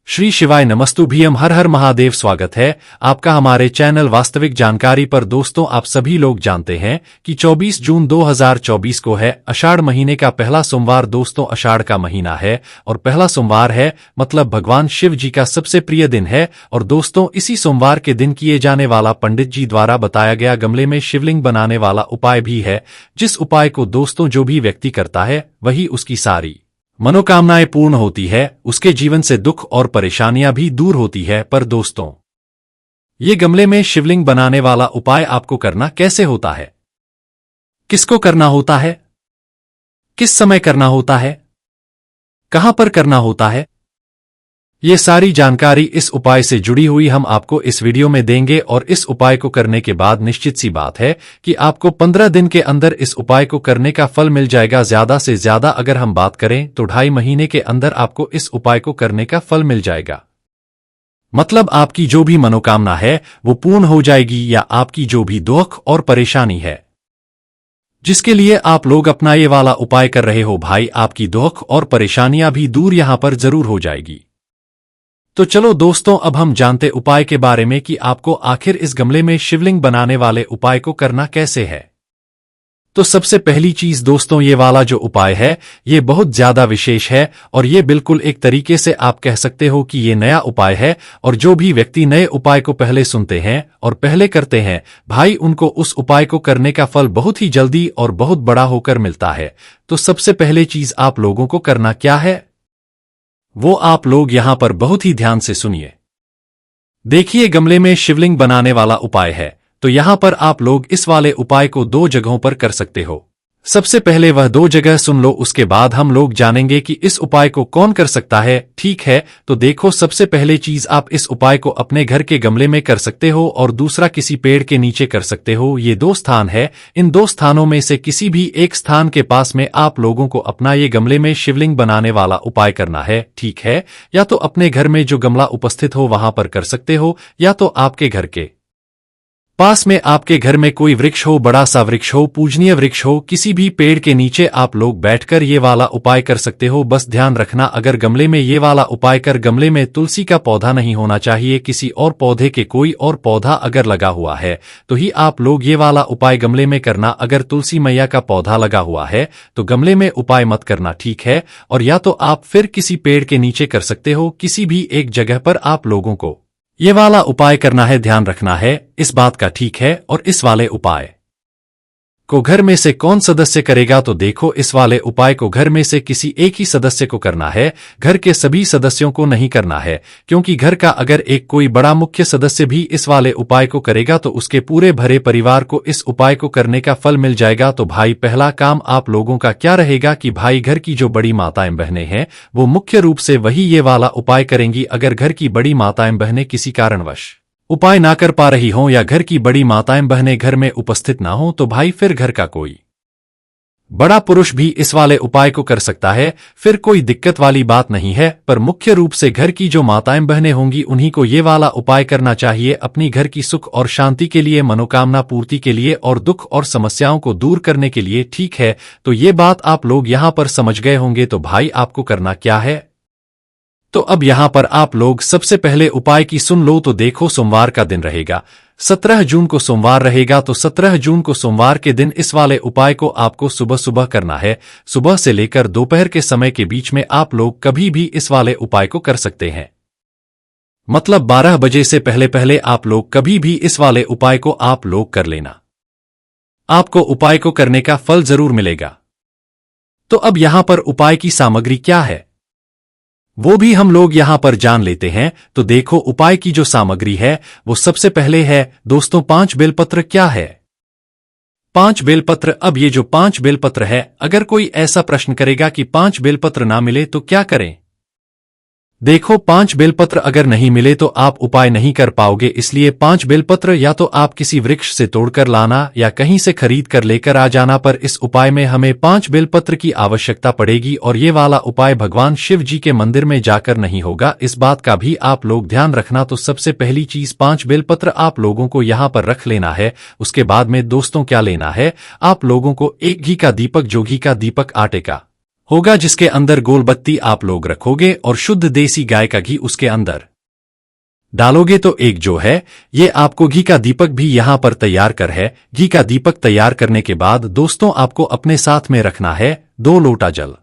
श्री शिवाय नमस्तुभ्यम हर हर महादेव। स्वागत है आपका हमारे चैनल वास्तविक जानकारी पर। दोस्तों, आप सभी लोग जानते हैं कि 24 जून 2024 को है आषाढ़ महीने का पहला सोमवार। दोस्तों, आषाढ़ का महीना है और पहला सोमवार है, मतलब भगवान शिव जी का सबसे प्रिय दिन है। और दोस्तों, इसी सोमवार के दिन किए जाने वाला पंडित जी द्वारा बताया गया गमले में शिवलिंग बनाने वाला उपाय भी है, जिस उपाय को दोस्तों जो भी व्यक्ति करता है वही उसकी सारी मनोकामनाएं पूर्ण होती है, उसके जीवन से दुख और परेशानियां भी दूर होती है। पर दोस्तों, ये गमले में शिवलिंग बनाने वाला उपाय आपको करना कैसे होता है, किसको करना होता है, किस समय करना होता है, कहां पर करना होता है, ये सारी जानकारी इस उपाय से जुड़ी हुई हम आपको इस वीडियो में देंगे। और इस उपाय को करने के बाद निश्चित सी बात है कि आपको 15 दिन के अंदर इस उपाय को करने का फल मिल जाएगा। ज्यादा से ज्यादा अगर हम बात करें तो 2.5 महीने के अंदर आपको इस उपाय को करने का फल मिल जाएगा। मतलब आपकी जो भी मनोकामना है वो पूर्ण हो जाएगी, या आपकी जो भी दुख और परेशानी है जिसके लिए आप लोग अपना ये वाला उपाय कर रहे हो, भाई आपकी दुख और परेशानियां भी दूर यहां पर जरूर हो जाएगी। तो चलो दोस्तों, अब हम जानते उपाय के बारे में कि आपको आखिर इस गमले में शिवलिंग बनाने वाले उपाय को करना कैसे है। तो सबसे पहली चीज दोस्तों, ये वाला जो उपाय है ये बहुत ज्यादा विशेष है और ये बिल्कुल एक तरीके से आप कह सकते हो कि ये नया उपाय है। और जो भी व्यक्ति नए उपाय को पहले सुनते हैं और पहले करते हैं, भाई उनको उस उपाय को करने का फल बहुत ही जल्दी और बहुत बड़ा होकर मिलता है। तो सबसे पहले चीज आप लोगों को करना क्या है, वो आप लोग यहां पर बहुत ही ध्यान से सुनिए। देखिए, गमले में शिवलिंग बनाने वाला उपाय है, तो यहां पर आप लोग इस वाले उपाय को 2 जगहों पर कर सकते हो। सबसे पहले वह 2 जगह सुन लो, उसके बाद हम लोग जानेंगे कि इस उपाय को कौन कर सकता है। ठीक है, तो देखो, सबसे पहले चीज आप इस उपाय को अपने घर के गमले में कर सकते हो और दूसरा किसी पेड़ के नीचे कर सकते हो। ये 2 स्थान है, इन 2 स्थानों में से किसी भी एक स्थान के पास में आप लोगों को अपना ये गमले में शिवलिंग बनाने वाला उपाय करना है। ठीक है, या तो अपने घर में जो गमला उपस्थित हो वहां पर कर सकते हो, या तो आपके घर के पास में आपके घर में कोई वृक्ष हो, बड़ा सा वृक्ष हो, पूजनीय वृक्ष हो, किसी भी पेड़ के नीचे आप लोग बैठकर ये वाला उपाय कर सकते हो। बस ध्यान रखना, अगर गमले में ये वाला उपाय कर गमले में तुलसी का पौधा नहीं होना चाहिए, किसी और पौधे के कोई और पौधा अगर लगा हुआ है तो ही आप लोग ये वाला उपाय गमले में करना। अगर तुलसी मैया का पौधा लगा हुआ है तो गमले में उपाय मत करना। ठीक है, और या तो आप फिर किसी पेड़ के नीचे कर सकते हो, किसी भी एक जगह पर आप लोगों को ये वाला उपाय करना है। ध्यान रखना है इस बात का, ठीक है। और इस वाले उपाय को घर में से कौन सदस्य करेगा, तो देखो, इस वाले उपाय को घर में से किसी एक ही सदस्य को करना है, घर के सभी सदस्यों को नहीं करना है। क्योंकि घर का अगर एक कोई बड़ा मुख्य सदस्य भी इस वाले उपाय को करेगा तो उसके पूरे भरे परिवार को इस उपाय को करने का फल मिल जाएगा। तो भाई, पहला काम आप लोगों का क्या रहेगा कि भाई घर की जो बड़ी माताएं बहनें हैं वो मुख्य रूप से वही ये वाला उपाय करेंगी। अगर घर की बड़ी माताएं बहनें किसी कारणवश उपाय ना कर पा रही हों, या घर की बड़ी माताएं बहनें घर में उपस्थित ना हो, तो भाई फिर घर का कोई बड़ा पुरुष भी इस वाले उपाय को कर सकता है, फिर कोई दिक्कत वाली बात नहीं है। पर मुख्य रूप से घर की जो माताएं बहनें होंगी उन्हीं को ये वाला उपाय करना चाहिए, अपनी घर की सुख और शांति के लिए, मनोकामना पूर्ति के लिए और दुख और समस्याओं को दूर करने के लिए। ठीक है, तो ये बात आप लोग यहां पर समझ गए होंगे। तो भाई, आपको करना क्या है, तो अब यहां पर आप लोग सबसे पहले उपाय की सुन लो। तो देखो, सोमवार का दिन रहेगा, 17 जून को सोमवार रहेगा। तो 17 जून को सोमवार के दिन इस वाले उपाय को आपको सुबह सुबह करना है। सुबह से लेकर दोपहर के समय के बीच में आप लोग कभी भी इस वाले उपाय को कर सकते हैं। मतलब 12 बजे से पहले पहले आप लोग कभी भी इस वाले उपाय को आप लोग कर लेना, आपको उपाय को करने का फल जरूर मिलेगा। तो अब यहां पर उपाय की सामग्री क्या है वो भी हम लोग यहां पर जान लेते हैं। तो देखो, उपाय की जो सामग्री है वो सबसे पहले है दोस्तों 5 बेलपत्र। क्या है 5 बेलपत्र? अब ये जो 5 बेलपत्र है, अगर कोई ऐसा प्रश्न करेगा कि 5 बेलपत्र ना मिले तो क्या करें, देखो, 5 बेलपत्र अगर नहीं मिले तो आप उपाय नहीं कर पाओगे। इसलिए 5 बेलपत्र या तो आप किसी वृक्ष से तोड़कर लाना या कहीं से खरीद कर लेकर आ जाना। पर इस उपाय में हमें 5 बेलपत्र की आवश्यकता पड़ेगी और ये वाला उपाय भगवान शिव जी के मंदिर में जाकर नहीं होगा, इस बात का भी आप लोग ध्यान रखना। तो सबसे पहली चीज 5 बेलपत्र आप लोगों को यहां पर रख लेना है। उसके बाद में दोस्तों क्या लेना है, आप लोगों को एक घी का दीपक, जो घी का दीपक आटे का होगा, जिसके अंदर गोल बत्ती आप लोग रखोगे और शुद्ध देसी गाय का घी उसके अंदर डालोगे तो एक जो है ये आपको घी का दीपक भी यहां पर तैयार कर है। घी का दीपक तैयार करने के बाद दोस्तों आपको अपने साथ में रखना है 2 लोटा जल।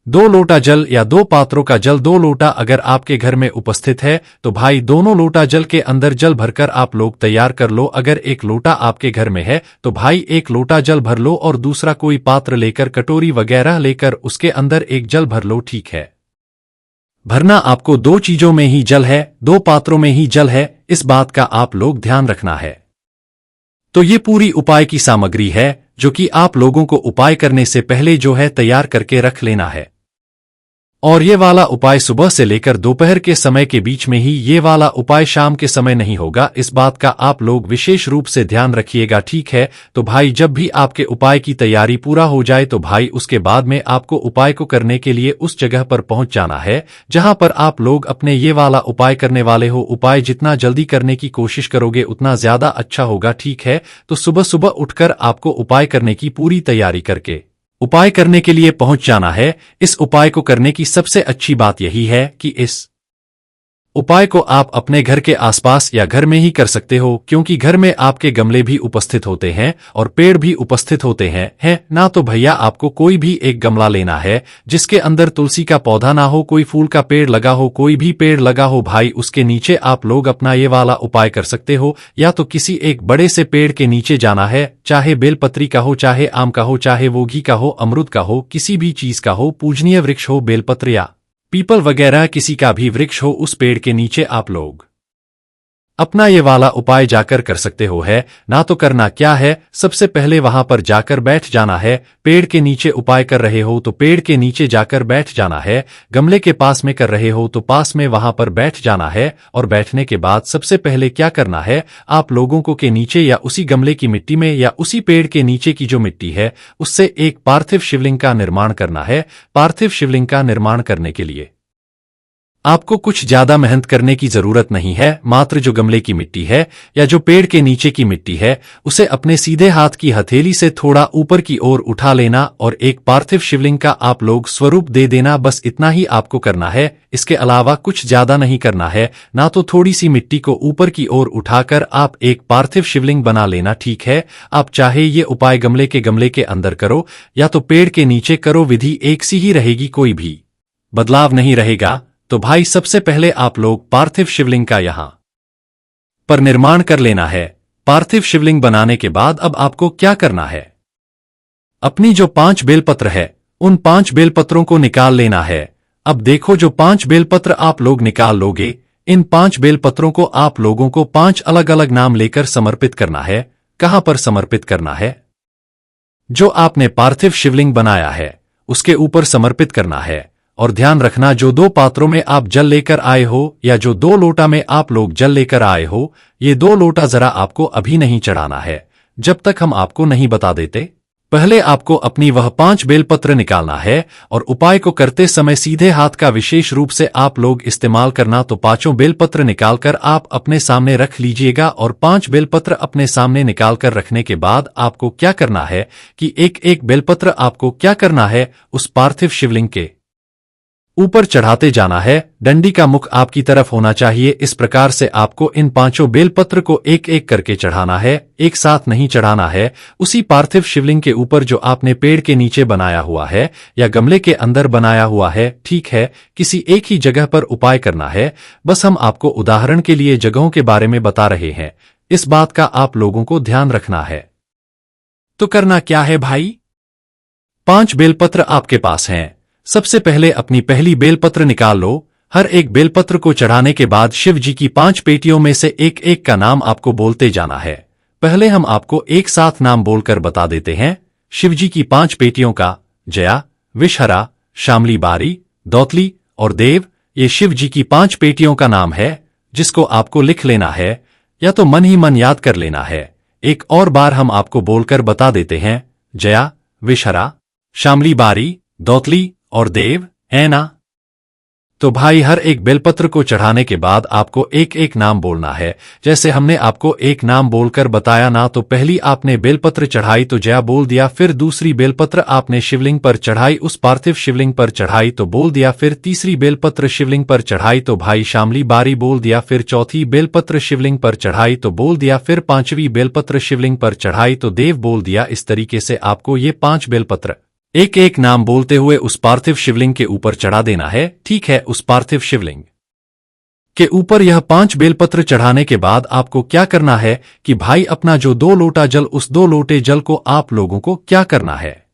2 लोटा जल या 2 पात्रों का जल। 2 लोटा अगर आपके घर में उपस्थित है तो भाई दोनों लोटा जल के अंदर जल भरकर आप लोग तैयार कर लो। अगर 1 लोटा आपके घर में है तो भाई 1 लोटा जल भर लो और दूसरा कोई पात्र लेकर कटोरी वगैरह लेकर उसके अंदर 1 जल भर लो। ठीक है, भरना आपको 2 चीजों में ही जल है, 2 पात्रों में ही जल है, इस बात का आप लोग ध्यान रखना है। तो ये पूरी उपाय की सामग्री है जो कि आप लोगों को उपाय करने से पहले जो है तैयार करके रख लेना है। और ये वाला उपाय सुबह से लेकर दोपहर के समय के बीच में ही, ये वाला उपाय शाम के समय नहीं होगा। इस बात का आप लोग विशेष रूप से ध्यान रखिएगा। ठीक है, तो भाई जब भी आपके उपाय की तैयारी पूरा हो जाए तो भाई उसके बाद में आपको उपाय को करने के लिए उस जगह पर पहुंच जाना है जहां पर आप लोग अपने ये वाला उपाय करने वाले हो। उपाय जितना जल्दी करने की कोशिश करोगे उतना ज्यादा अच्छा होगा। ठीक है, तो सुबह सुबह उठकर आपको उपाय करने की पूरी तैयारी करके उपाय करने के लिए पहुंच जाना है। इस उपाय को करने की सबसे अच्छी बात यही है कि इस उपाय को आप अपने घर के आसपास या घर में ही कर सकते हो, क्योंकि घर में आपके गमले भी उपस्थित होते हैं और पेड़ भी उपस्थित होते हैं ना। तो भैया आपको कोई भी एक गमला लेना है जिसके अंदर तुलसी का पौधा ना हो, कोई फूल का पेड़ लगा हो, कोई भी पेड़ लगा हो भाई, उसके नीचे आप लोग अपना ये वाला उपाय कर सकते हो। या तो किसी एक बड़े से पेड़ के नीचे जाना है, चाहे बेलपत्री का हो, चाहे आम का हो, चाहे वो घी का हो, अमरूद का हो, किसी भी चीज का हो, पूजनीय वृक्ष हो, बेलपत्र या पीपल वगैरह किसी का भी वृक्ष हो, उस पेड़ के नीचे आप लोग अपना ये वाला उपाय जाकर कर सकते हो। है ना, तो करना क्या है, सबसे पहले वहां पर जाकर बैठ जाना है। पेड़ के नीचे उपाय कर रहे हो तो पेड़ के नीचे जाकर बैठ जाना है। गमले के पास में कर रहे हो तो पास में वहां पर बैठ जाना है। और बैठने के बाद सबसे पहले क्या करना है, आप लोगों को के नीचे या उसी गमले की मिट्टी में या उसी पेड़ के नीचे की जो मिट्टी है उससे एक पार्थिव शिवलिंग का निर्माण करना है। पार्थिव शिवलिंग का निर्माण करने के लिए आपको कुछ ज्यादा मेहनत करने की जरूरत नहीं है। मात्र जो गमले की मिट्टी है या जो पेड़ के नीचे की मिट्टी है उसे अपने सीधे हाथ की हथेली से थोड़ा ऊपर की ओर उठा लेना और एक पार्थिव शिवलिंग का आप लोग स्वरूप दे देना। बस इतना ही आपको करना है, इसके अलावा कुछ ज्यादा नहीं करना है ना। तो थोड़ी सी मिट्टी को ऊपर की ओर उठाकर आप एक पार्थिव शिवलिंग बना लेना। ठीक है, आप चाहे ये उपाय गमले के अंदर करो या तो पेड़ के नीचे करो, विधि एक सी ही रहेगी, कोई भी बदलाव नहीं रहेगा। तो भाई सबसे पहले आप लोग पार्थिव शिवलिंग का यहां पर निर्माण कर लेना है। पार्थिव शिवलिंग बनाने के बाद अब आपको क्या करना है, अपनी जो 5 बेलपत्र है उन 5 बेलपत्रों को निकाल लेना है। अब देखो, जो 5 बेलपत्र आप लोग निकाल लोगे, इन 5 बेलपत्रों को आप लोगों को 5 अलग अलग नाम लेकर समर्पित करना है। कहां पर समर्पित करना है, जो आपने पार्थिव शिवलिंग बनाया है उसके ऊपर समर्पित करना है। और ध्यान रखना, जो 2 पात्रों में आप जल लेकर आए हो या जो 2 लोटा में आप लोग जल लेकर आए हो, ये 2 लोटा जरा आपको अभी नहीं चढ़ाना है जब तक हम आपको नहीं बता देते। पहले आपको अपनी वह 5 बेलपत्र निकालना है और उपाय को करते समय सीधे हाथ का विशेष रूप से आप लोग इस्तेमाल करना। तो 5 बेलपत्र निकालकर आप अपने सामने रख लीजिएगा। और 5 बेलपत्र अपने सामने निकालकर रखने के बाद आपको क्या करना है कि एक एक बेलपत्र आपको क्या करना है, उस पार्थिव शिवलिंग के ऊपर चढ़ाते जाना है। डंडी का मुख आपकी तरफ होना चाहिए। इस प्रकार से आपको इन 5 बेलपत्र को एक एक करके चढ़ाना है, एक साथ नहीं चढ़ाना है। उसी पार्थिव शिवलिंग के ऊपर जो आपने पेड़ के नीचे बनाया हुआ है या गमले के अंदर बनाया हुआ है, ठीक है, किसी एक ही जगह पर उपाय करना है। बस हम आपको उदाहरण के लिए जगहों के बारे में बता रहे हैं, इस बात का आप लोगों को ध्यान रखना है। तो करना क्या है भाई, 5 बेलपत्र आपके पास हैं। सबसे पहले अपनी पहली बेलपत्र निकाल लो। हर एक बेलपत्र को चढ़ाने के बाद शिव जी की 5 पेटियों में से एक एक का नाम आपको बोलते जाना है। पहले हम आपको एक साथ नाम बोलकर बता देते हैं। शिव जी की 5 पेटियों का जया, विषहरा, शामली बारी, दौतली और देव, ये शिव जी की 5 पेटियों का नाम है जिसको आपको लिख लेना है या तो मन ही मन याद कर लेना है। एक और बार हम आपको बोलकर बता देते हैं, जया, विषहरा, शामली बारी, दौतली और देव, है ना। तो भाई हर एक बेलपत्र को चढ़ाने के बाद आपको एक एक नाम बोलना है। जैसे हमने आपको एक नाम बोलकर बताया ना, तो पहली आपने बेलपत्र चढ़ाई तो जया बोल दिया, फिर दूसरी बेलपत्र आपने शिवलिंग पर चढ़ाई, उस पार्थिव शिवलिंग पर चढ़ाई तो बोल दिया, फिर तीसरी बेलपत्र शिवलिंग पर चढ़ाई तो भाई शामली बारी बोल दिया, फिर चौथी बेलपत्र शिवलिंग पर चढ़ाई तो बोल दिया, फिर पांचवी बेलपत्र शिवलिंग पर चढ़ाई तो देव बोल दिया। इस तरीके से आपको ये 5 बेलपत्र एक एक नाम बोलते हुए उस पार्थिव शिवलिंग के ऊपर चढ़ा देना है। ठीक है, उस पार्थिव शिवलिंग के ऊपर यह 5 बेलपत्र चढ़ाने के बाद आपको क्या करना है कि भाई अपना जो 2 लोटा जल, उस 2 लोटे जल को आप लोगों को क्या करना है,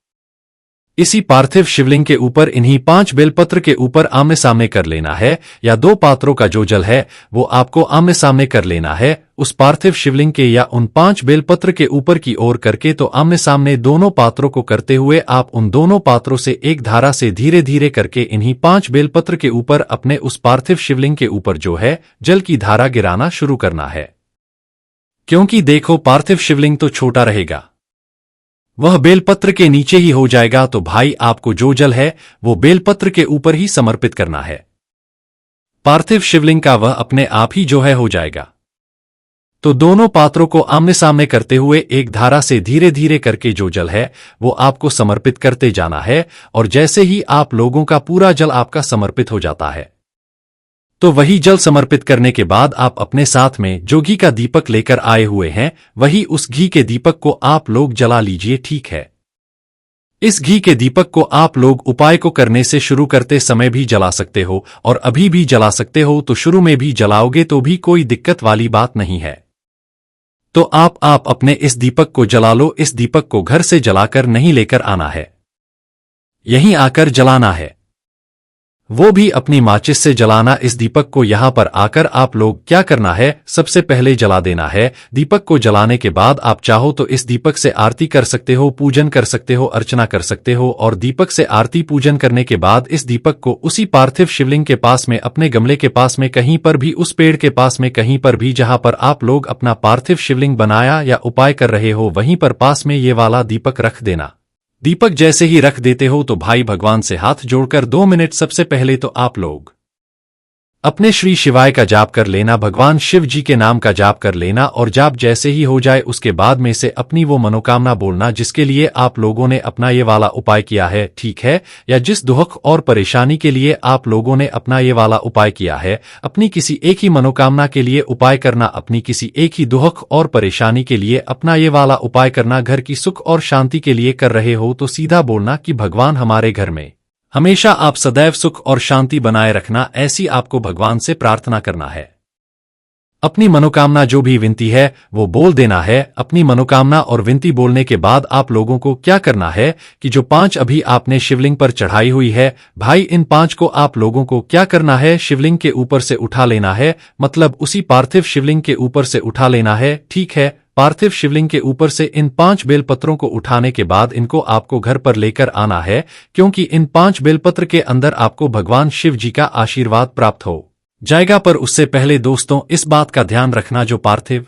इसी पार्थिव शिवलिंग के ऊपर इन्हीं 5 बेलपत्र के ऊपर आमने सामने कर लेना है, या 2 पात्रों का जो जल है वो आपको आमने सामने कर लेना है उस पार्थिव शिवलिंग के, या उन 5 बेलपत्र के ऊपर की ओर करके। तो आमने सामने दोनों पात्रों को करते हुए आप उन दोनों पात्रों से एक धारा से धीरे धीरे करके इन्हीं 5 बेलपत्र के ऊपर अपने उस पार्थिव शिवलिंग के ऊपर जो है जल की धारा गिराना शुरू करना है। क्योंकि देखो पार्थिव शिवलिंग तो छोटा रहेगा, वह बेलपत्र के नीचे ही हो जाएगा, तो भाई आपको जो जल है वो बेलपत्र के ऊपर ही समर्पित करना है। पार्थिव शिवलिंग का वह अपने आप ही जो है हो जाएगा। तो दोनों पात्रों को आमने सामने करते हुए एक धारा से धीरे धीरे करके जो जल है वो आपको समर्पित करते जाना है, और जैसे ही आप लोगों का पूरा जल आपका समर्पित हो जाता है, तो वही जल समर्पित करने के बाद आप अपने साथ में जो घी का दीपक लेकर आए हुए हैं वही उस घी के दीपक को आप लोग जला लीजिए। ठीक है, इस घी के दीपक को आप लोग उपाय को करने से शुरू करते समय भी जला सकते हो और अभी भी जला सकते हो, तो शुरू में भी जलाओगे तो भी कोई दिक्कत वाली बात नहीं है। तो आप अपने इस दीपक को जला लो। इस दीपक को घर से जलाकर नहीं लेकर आना है, यहीं आकर जलाना है, वो भी अपनी माचिस से जलाना। इस दीपक को यहां पर आकर आप लोग क्या करना है, सबसे पहले जला देना है। दीपक को जलाने के बाद आप चाहो तो इस दीपक से आरती कर सकते हो, पूजन कर सकते हो, अर्चना कर सकते हो, और दीपक से आरती पूजन करने के बाद इस दीपक को उसी पार्थिव शिवलिंग के पास में, अपने गमले के पास में, कहीं पर भी, उस पेड़ के पास में, कहीं पर भी जहां पर आप लोग अपना पार्थिव शिवलिंग बनाया या उपाय कर रहे हो वहीं पर पास में ये वाला दीपक रख देना। दीपक जैसे ही रख देते हो तो भाई भगवान से हाथ जोड़कर 2 मिनट सबसे पहले तो आप लोग अपने श्री शिवाय का जाप कर लेना, भगवान शिव जी के नाम का जाप कर लेना, और जाप जैसे ही हो जाए उसके बाद में से अपनी वो मनोकामना बोलना जिसके लिए आप लोगों ने अपना ये वाला उपाय किया है। ठीक है, या जिस दुख और परेशानी के लिए आप लोगों ने अपना ये वाला उपाय किया है, अपनी किसी एक ही मनोकामना के लिए उपाय करना, अपनी किसी एक ही दुख और परेशानी के लिए अपना ये वाला उपाय करना, घर की सुख और शांति के लिए कर रहे हो तो सीधा बोलना कि भगवान हमारे घर में हमेशा आप सदैव सुख और शांति बनाए रखना, ऐसी आपको भगवान से प्रार्थना करना है। अपनी मनोकामना जो भी विनती है वो बोल देना है। अपनी मनोकामना और विनती बोलने के बाद आप लोगों को क्या करना है कि जो 5 अभी आपने शिवलिंग पर चढ़ाई हुई है, भाई इन 5 को आप लोगों को क्या करना है, शिवलिंग के ऊपर से उठा लेना है, मतलब उसी पार्थिव शिवलिंग के ऊपर से उठा लेना है। ठीक है, पार्थिव शिवलिंग के ऊपर से इन 5 बेलपत्रों को उठाने के बाद इनको आपको घर पर लेकर आना है, क्योंकि इन 5 बेलपत्र के अंदर आपको भगवान शिव जी का आशीर्वाद प्राप्त हो जाएगा। पर उससे पहले दोस्तों इस बात का ध्यान रखना, जो पार्थिव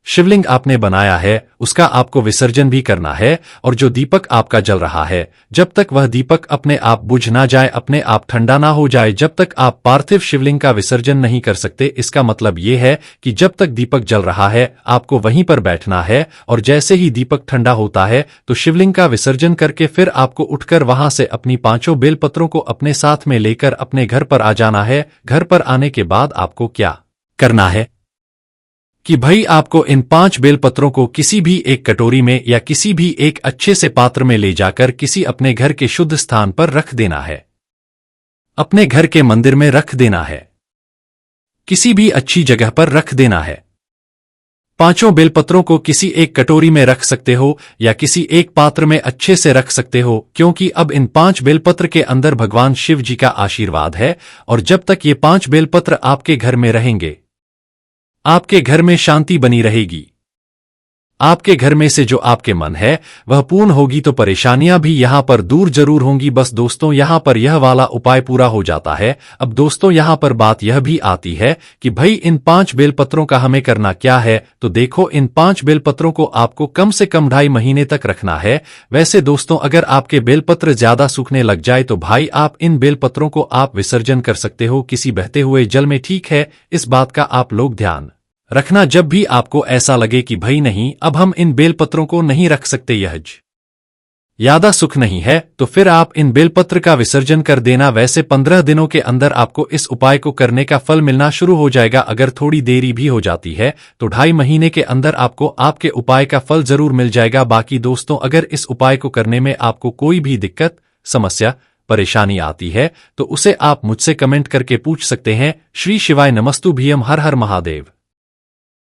शिवलिंग आपने बनाया है उसका आपको विसर्जन भी करना है, और जो दीपक आपका जल रहा है जब तक वह दीपक अपने आप बुझ ना जाए, अपने आप ठंडा ना हो जाए, जब तक आप पार्थिव शिवलिंग का विसर्जन नहीं कर सकते। इसका मतलब ये है कि जब तक दीपक जल रहा है आपको वहीं पर बैठना है, और जैसे ही दीपक ठंडा होता है तो शिवलिंग का विसर्जन करके फिर आपको उठकर वहां से अपनी 5 बेलपत्रों को अपने साथ में लेकर अपने घर पर आ जाना है। घर पर आने के बाद आपको क्या करना है कि भाई आपको इन 5 बेलपत्रों को किसी भी एक कटोरी में या किसी भी एक अच्छे से पात्र में ले जाकर किसी अपने घर के शुद्ध स्थान पर रख देना है, अपने घर के मंदिर में रख देना है, किसी भी अच्छी जगह पर रख देना है। 5 बेलपत्रों को किसी एक कटोरी में रख सकते हो या किसी एक पात्र में अच्छे से रख सकते हो, क्योंकि अब इन 5 बेलपत्र के अंदर भगवान शिव जी का आशीर्वाद है, और जब तक ये 5 बेलपत्र आपके घर में रहेंगे आपके घर में शांति बनी रहेगी। आपके घर में से जो आपके मन है वह पूर्ण होगी तो परेशानियां भी यहां पर दूर जरूर होंगी। बस दोस्तों यहां पर यह वाला उपाय पूरा हो जाता है। अब दोस्तों यहां पर बात यह भी आती है कि भाई इन 5 बेलपत्रों का हमें करना क्या है। तो देखो इन 5 बेलपत्रों को आपको कम से कम 2.5 महीने तक रखना है। वैसे दोस्तों अगर आपके बेलपत्र ज्यादा सूखने लग जाए तो भाई आप इन बेलपत्रों को आप विसर्जन कर सकते हो किसी बहते हुए जल में, ठीक है। इस बात का आप लोग ध्यान रखना जब भी आपको ऐसा लगे कि भाई नहीं अब हम इन बेलपत्रों को नहीं रख सकते, यह ज्यादा सुख नहीं है, तो फिर आप इन बेलपत्र का विसर्जन कर देना। वैसे 15 दिनों के अंदर आपको इस उपाय को करने का फल मिलना शुरू हो जाएगा। अगर थोड़ी देरी भी हो जाती है तो 2.5 महीने के अंदर आपको आपके उपाय का फल जरूर मिल जाएगा। बाकी दोस्तों अगर इस उपाय को करने में आपको कोई भी दिक्कत, समस्या, परेशानी आती है तो उसे आप मुझसे कमेंट करके पूछ सकते हैं। श्री शिवाय नमस्तु भीयम, हर हर महादेव।